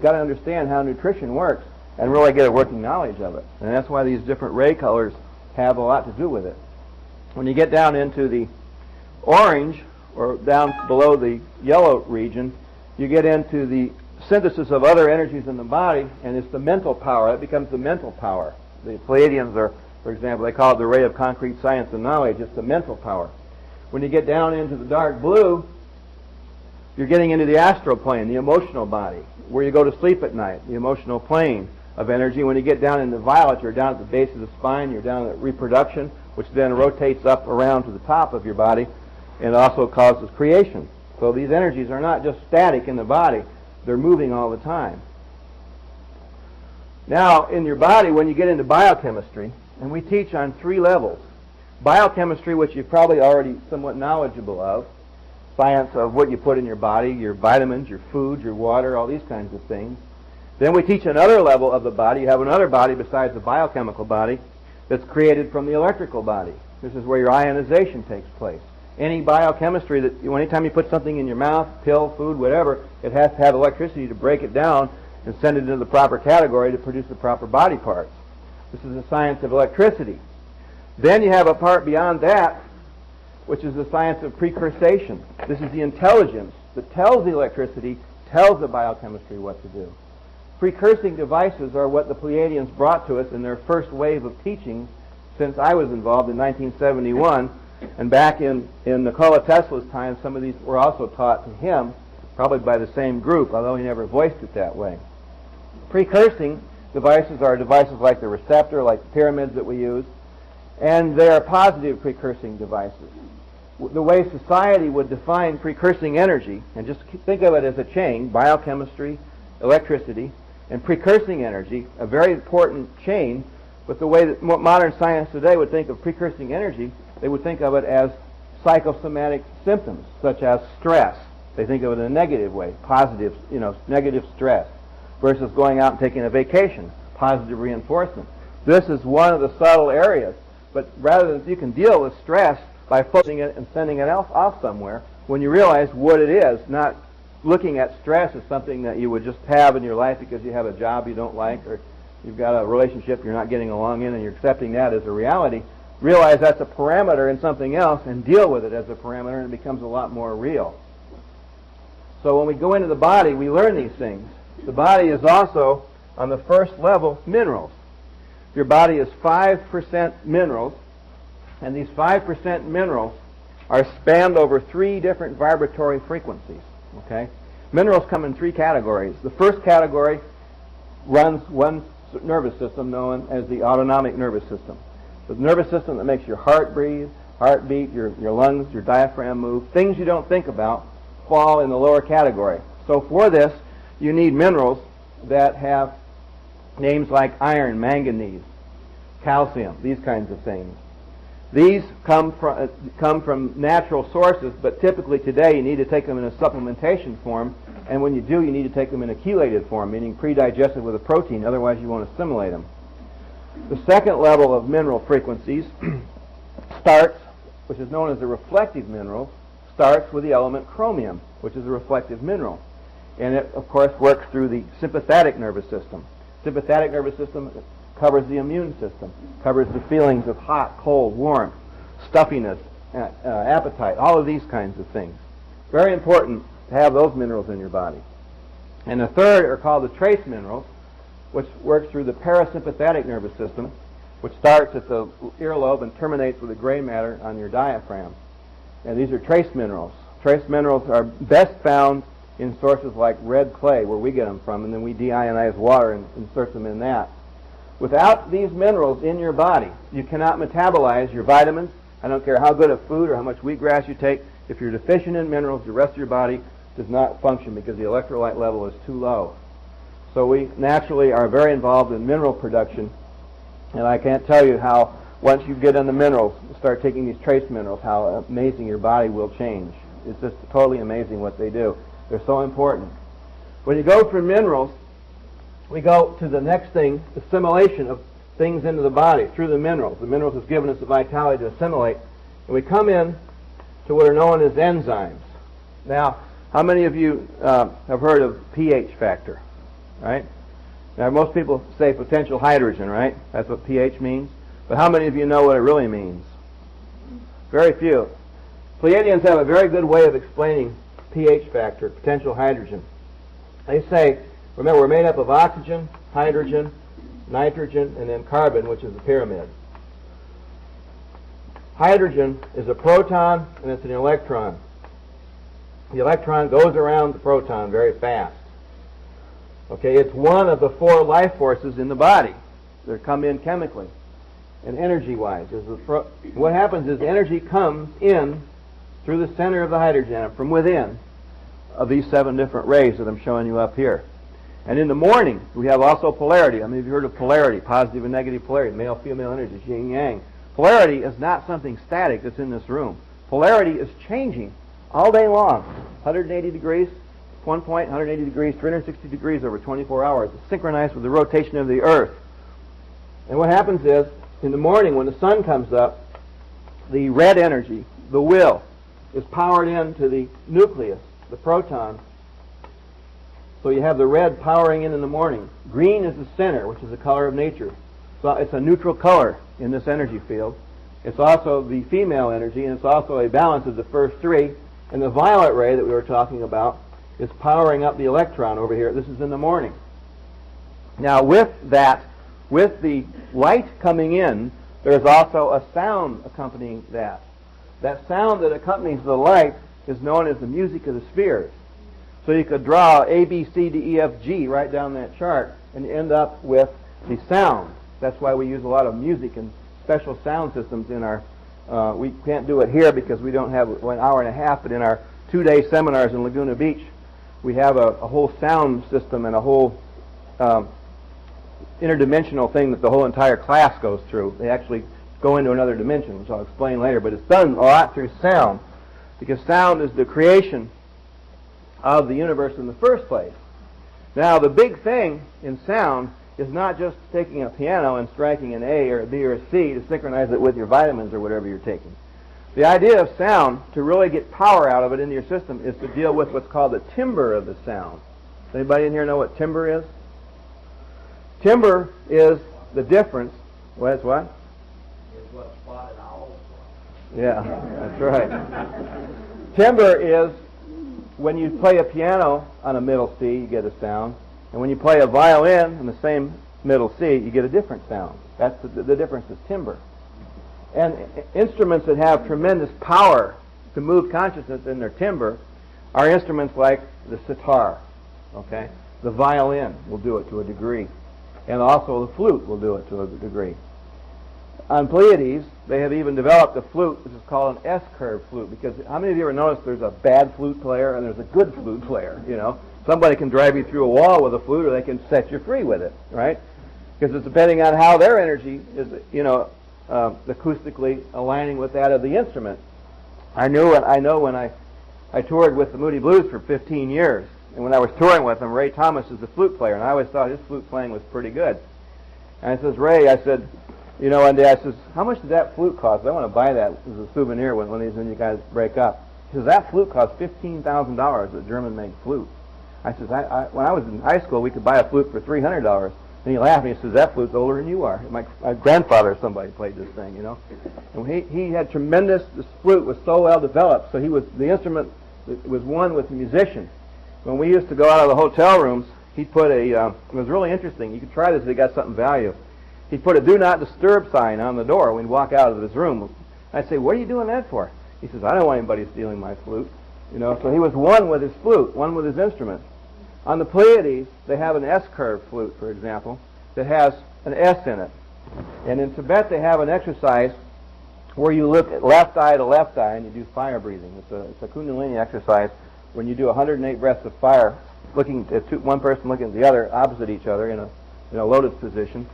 got to understand how nutrition works and really get a working knowledge of it. And that's why these different ray colors have a lot to do with it. When you get down into the orange, or down below the yellow region, you get into the synthesis of other energies in the body, and it's the mental power. That becomes the mental power. The Pleiadians are, for example, they call it the ray of concrete science and knowledge. It's the mental power. When you get down into the dark blue, you're getting into the astral plane, the emotional body, where you go to sleep at night, the emotional plane of energy. When you get down into violet, you're down at the base of the spine, you're down at reproduction, which then rotates up around to the top of your body, and also causes creation. So these energies are not just static in the body, they're moving all the time. Now, in your body, when you get into biochemistry, and we teach on 3 levels. Biochemistry, which you're probably already somewhat knowledgeable of, science of what you put in your body, your vitamins, your food, your water, all these kinds of things. Then we teach another level of the body. You have another body besides the biochemical body that's created from the electrical body. This is where your ionization takes place. Any biochemistry, anytime you put something in your mouth, pill, food, whatever, it has to have electricity to break it down and send it into the proper category to produce the proper body parts. This is the science of electricity. Then you have a part beyond that, which is the science of precursation. This is the intelligence that tells the electricity, tells the biochemistry what to do. Precursing devices are what the Pleiadians brought to us in their first wave of teaching since I was involved in 1971. And back in Nikola Tesla's time, some of these were also taught to him, probably by the same group, although he never voiced it that way. Precursing devices are devices like the receptor, like the pyramids that we use, and they are positive precursing devices. The way society would define precursing energy, and just think of it as a chain, biochemistry, electricity, and precursing energy, a very important chain, but the way that modern science today would think of precursing energy, they would think of it as psychosomatic symptoms, such as stress. They think of it in a negative way, positive, negative stress, versus going out and taking a vacation, positive reinforcement. This is one of the subtle areas, but rather than you can deal with stress by focusing it and sending it off somewhere, when you realize what it is, not looking at stress as something that you would just have in your life because you have a job you don't like or you've got a relationship you're not getting along in and you're accepting that as a reality, realize that's a parameter in something else and deal with it as a parameter, and it becomes a lot more real. So when we go into the body, we learn these things. The body is also, on the first level, minerals. Your body is 5% minerals, and these 5% minerals are spanned over 3 different vibratory frequencies. Okay? Minerals come in 3 categories. The first category runs one nervous system known as the autonomic nervous system. The nervous system that makes your heart breathe, heartbeat, your lungs, your diaphragm move. Things you don't think about fall in the lower category. So for this, you need minerals that have names like iron, manganese, calcium, these kinds of things. These come from natural sources, but typically today you need to take them in a supplementation form, and when you do, you need to take them in a chelated form, meaning pre-digested with a protein, otherwise you won't assimilate them. The second level of mineral frequencies starts, which is known as the reflective minerals, starts with the element chromium, which is a reflective mineral. And it, of course, works through the sympathetic nervous system. Sympathetic nervous system covers the immune system, covers the feelings of hot, cold, warmth, stuffiness, appetite, all of these kinds of things. Very important to have those minerals in your body. And the third are called the trace minerals, which works through the parasympathetic nervous system, which starts at the earlobe and terminates with the gray matter on your diaphragm. And these are trace minerals. Trace minerals are best found in sources like red clay, where we get them from, and then we deionize water and insert them in that. Without these minerals in your body, you cannot metabolize your vitamins. I don't care how good of food or how much wheatgrass you take. If you're deficient in minerals, the rest of your body does not function because the electrolyte level is too low. So we naturally are very involved in mineral production, and I can't tell you how, once you get in the minerals, start taking these trace minerals, how amazing your body will change. It's just totally amazing what they do. They're so important. When you go from minerals, we go to the next thing, assimilation of things into the body through the minerals. The minerals has given us the vitality to assimilate. And we come in to what are known as enzymes. Now, how many of you have heard of pH factor? right? Now, most people say potential hydrogen, right? That's what pH means. But how many of you know what it really means? Very few. Pleiadians have a very good way of explaining pH factor, potential hydrogen. They say, remember, we're made up of oxygen, hydrogen, nitrogen, and then carbon, which is the pyramid. Hydrogen is a proton, and it's an electron. The electron goes around the proton very fast. Okay, it's one of the 4 life forces in the body that come in chemically and energy-wise. What happens is energy comes in through the center of the hydrogen atom from within of these 7 different rays that I'm showing you up here. And in the morning, we have also polarity. I mean, have you heard of polarity, positive and negative polarity, male, female energy, yin, yang? Polarity is not something static that's in this room. Polarity is changing all day long. 180 degrees, one point, 180 degrees, 360 degrees over 24 hours. It's synchronized with the rotation of the Earth. And what happens is, in the morning when the sun comes up, the red energy, the will, is powered into the nucleus, the proton. So you have the red powering in the morning. Green is the center, which is the color of nature. So it's a neutral color in this energy field. It's also the female energy, and it's also a balance of the first 3. And the violet ray that we were talking about is powering up the electron over here. This is in the morning. Now with that, with the light coming in, there's also a sound accompanying that. That sound that accompanies the light is known as the music of the spheres. So you could draw A, B, C, D, E, F, G right down that chart and end up with the sound. That's why we use a lot of music and special sound systems in our, we can't do it here because we don't have 1 hour and a half, but in our 2-day seminars in Laguna Beach, we have a whole sound system and a whole interdimensional thing that the whole entire class goes through. They actually go into another dimension, which I'll explain later, but it's done a lot through sound, because sound is the creation of the universe in the first place. Now, the big thing in sound is not just taking a piano and striking an A or a B or a C to synchronize it with your vitamins or whatever you're taking. The idea of sound, to really get power out of it into your system, is to deal with what's called the timbre of the sound. Does anybody in here know what timbre is? Timbre is the difference. What is what? Is what spotted owls are. Yeah, that's right. Timbre is when you play a piano on a middle C, you get a sound. And when you play a violin on the same middle C, you get a different sound. That's the difference is timbre. And instruments that have tremendous power to move consciousness in their timbre are instruments like the sitar, okay? The violin will do it to a degree. And also the flute will do it to a degree. On Pleiades, they have even developed a flute which is called an S-curve flute, because how many of you ever noticed there's a bad flute player and there's a good flute player, you know? Somebody can drive you through a wall with a flute, or they can set you free with it, right? Because it's depending on how their energy is, you know, acoustically aligning with that of the instrument. I know when I toured with the Moody Blues for 15 years, and when I was touring with them, Ray Thomas is the flute player, and I always thought his flute playing was pretty good. And I says, Ray, I said, you know, one day I says, how much did that flute cost? I want to buy that as a souvenir when you guys break up. He says, that flute cost $15,000, a German-made flute. I says, when I was in high school, we could buy a flute for $300. And he laughed and he says, that flute's older than you are. My grandfather or somebody played this thing, you know. And he had tremendous, this flute was so well developed, so the instrument was one with the musician. When we used to go out of the hotel rooms, he'd put it was really interesting. You could try this if you got something value. He'd put a do not disturb sign on the door when we'd walk out of his room. I'd say, what are you doing that for? He says, I don't want anybody stealing my flute. You know, so he was one with his flute, one with his instrument. On the Pleiades, they have an S-curve flute, for example, that has an S in it. And in Tibet, they have an exercise where you look at left eye to left eye and you do fire breathing. It's a Kundalini exercise when you do 108 breaths of fire, looking at one person looking at the other, opposite each other in a lotus position.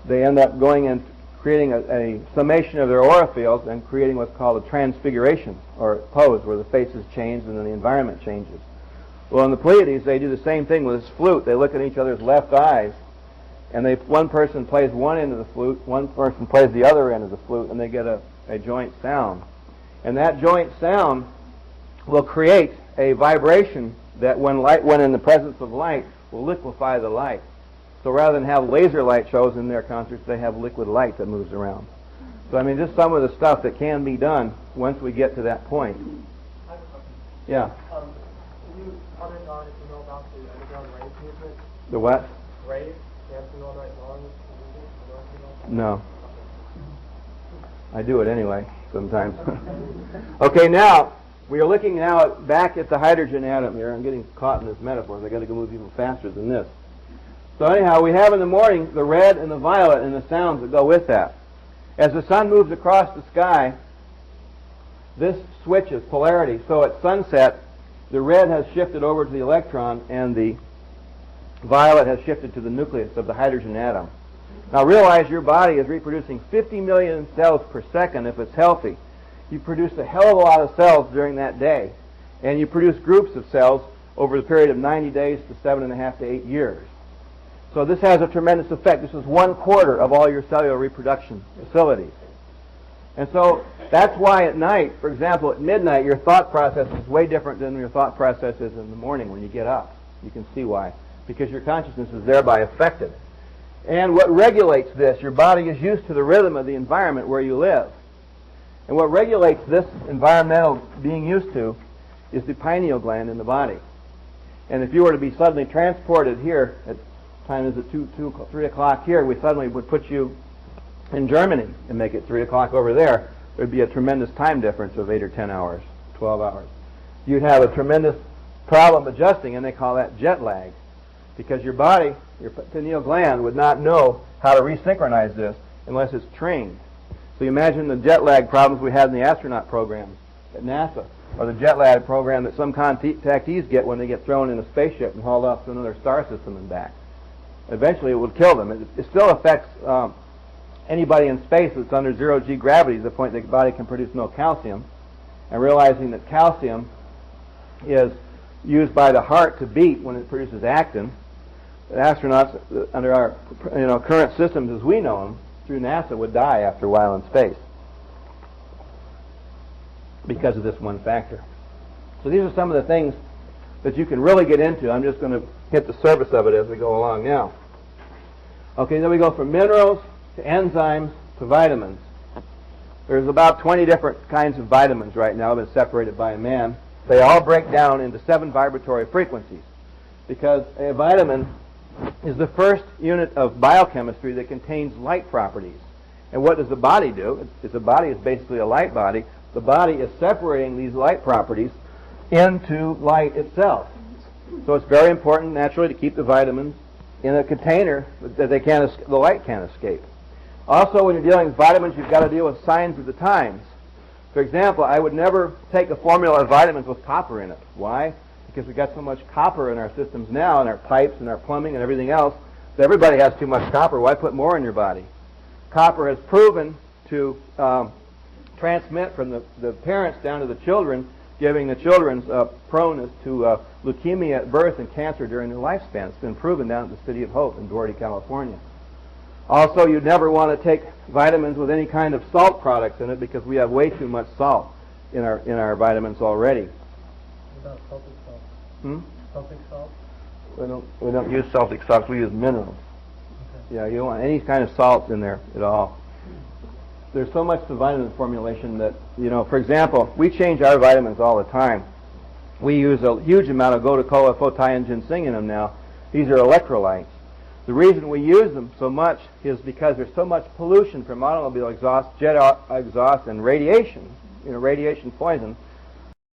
They end up going and creating a summation of their aura fields and creating what's called a transfiguration, or pose, where the faces change and then the environment changes. Well, in the Pleiades, they do the same thing with this flute. They look at each other's left eyes, and one person plays one end of the flute, one person plays the other end of the flute, and they get a joint sound. And that joint sound will create a vibration that when in the presence of light will liquefy the light. So rather than have laser light shows in their concerts, they have liquid light that moves around. So I mean, just some of the stuff that can be done once we get to that point. I have a question. Yeah. Can you comment on if you know about the underground rave movement? The what? Rave, dancing all night long. No. I do it anyway, sometimes. Okay, now, we are looking now back at the hydrogen atom here. I'm getting caught in this metaphor. I've got to go move even faster than this. So anyhow, we have in the morning the red and the violet and the sounds that go with that. As the sun moves across the sky, this switches polarity. So at sunset, the red has shifted over to the electron and the violet has shifted to the nucleus of the hydrogen atom. Now realize your body is reproducing 50 million cells per second if it's healthy. You produce a hell of a lot of cells during that day. And you produce groups of cells over the period of 90 days to 7.5 to 8 years. So this has a tremendous effect. This is 1/4 of all your cellular reproduction facilities. And so that's why at night, for example, at midnight, your thought process is way different than your thought process is in the morning when you get up. You can see why. Because your consciousness is thereby affected. And what regulates this, your body is used to the rhythm of the environment where you live. And what regulates this environmental being used to is the pineal gland in the body. And if you were to be suddenly transported here, at time is at 3 o'clock here, we suddenly would put you in Germany and make it 3 o'clock over there. There would be a tremendous time difference of 8 or 10 hours, 12 hours. You'd have a tremendous problem adjusting, and they call that jet lag. Because your body, your pineal gland, would not know how to resynchronize this unless it's trained. So you imagine the jet lag problems we had in the astronaut programs at NASA, or the jet lag program that some contactees get when they get thrown in a spaceship and hauled off to another star system and back. Eventually it would kill them. It still affects anybody in space that's under 0 G gravity to the point that the body can produce no calcium. And realizing that calcium is used by the heart to beat when it produces actin, astronauts under our current systems as we know them through NASA would die after a while in space because of this one factor. So these are some of the things that you can really get into. I'm just going to hit the surface of it as we go along now. Okay, then we go from minerals to enzymes to vitamins. There's about 20 different kinds of vitamins right now that have been separated by a man. They all break down into 7 vibratory frequencies because a vitamin is the first unit of biochemistry that contains light properties. And what does the body do? The body is basically a light body. The body is separating these light properties into light itself. So it's very important, naturally, to keep the vitamins in a container that the light can't escape. Also, when you're dealing with vitamins, you've got to deal with signs of the times. For example, I would never take a formula of vitamins with copper in it. Why? Because we've got so much copper in our systems now, in our pipes and our plumbing and everything else, that everybody has too much copper. Why put more in your body? Copper has proven to transmit from the parents down to the children, giving the children's proneness to leukemia at birth and cancer during their lifespan. It's been proven down at the City of Hope in Doherty, California. Also, you'd never want to take vitamins with any kind of salt products in it because we have way too much salt in our vitamins already. What about Celtic salt? Celtic salt? We don't use Celtic salts. We use minerals. Okay. Yeah, you don't want any kind of salts in there at all. There's so much to vitamin formulation that, for example, we change our vitamins all the time. We use a huge amount of gotu-kola, photian, ginseng in them now. These are electrolytes. The reason we use them so much is because there's so much pollution from automobile exhaust, jet exhaust, and radiation, radiation poison,